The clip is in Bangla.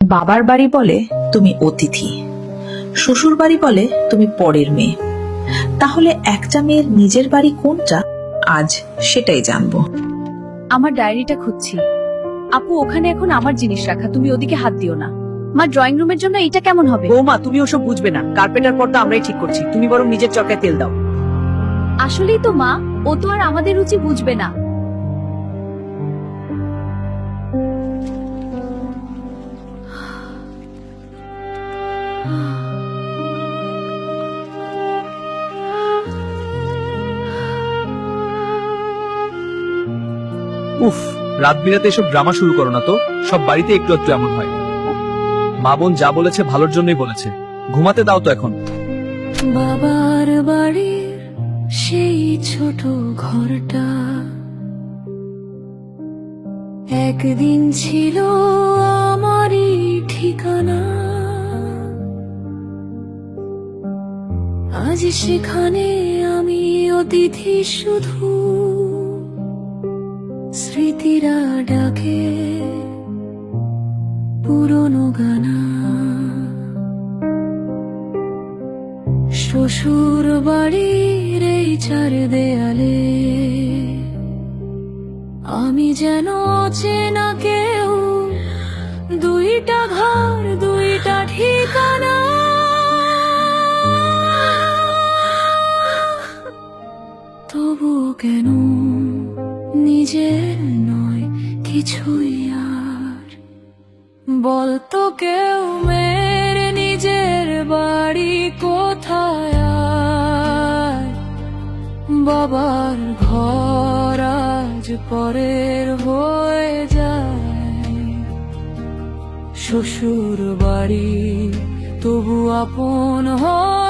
বাবার বাড়ি বলে তুমি অতিথি, শ্বশুর বাড়ি বলে তুমি পরের মেয়ে। তাহলে একটা মেয়ের নিজের বাড়ি কোনটা, আজ সেটাই জানবো। আমার ডায়েরিটা খুঁজছি। আপু, ওখানে এখন আমার জিনিস রাখা, তুমি ওদিকে হাত দিও না। মা, ড্রয়িং রুমের জন্য এটা কেমন হবে? বৌমা, তুমি ওসব বুঝবে না। কার্পেটার পর্দা আমরাই ঠিক করছি, তুমি বরং নিজের চরকায় তেল দাও। আসলেই তো মা, ও তো আর আমাদের রুচি বুঝবে না। উফ, রাত বিরাতে এসব ড্রামা শুরু করো না তো। সব বাড়িতে একটু একটু এমন হয়। মা বোন যা বলেছে ভালোর জন্যই বলেছে, ঘুমাতে দাও তো এখন। বাবার বাড়ির সেই ছোট ঘরটা একদিন ছিল আমারই ঠিকানা। আজ সেখানে আমি অতিথি, শুধু স্মৃতিরা ডাকে পুরনো গানা। শ্বশুর বাড়ির এই চার দেয়ালে আমি যেন অচেনা কেউ, দুইটা ঘর দুইটা ঠিকানা। তবু কেন নিজের নয় কিছুই আর, বলতো কেউ মেরে নিজের বাড়ি কোথায় আর। বাবার ঘর আজ পরের হয়ে যায়, শ্বশুর বাড়ি তবু আপন হয়।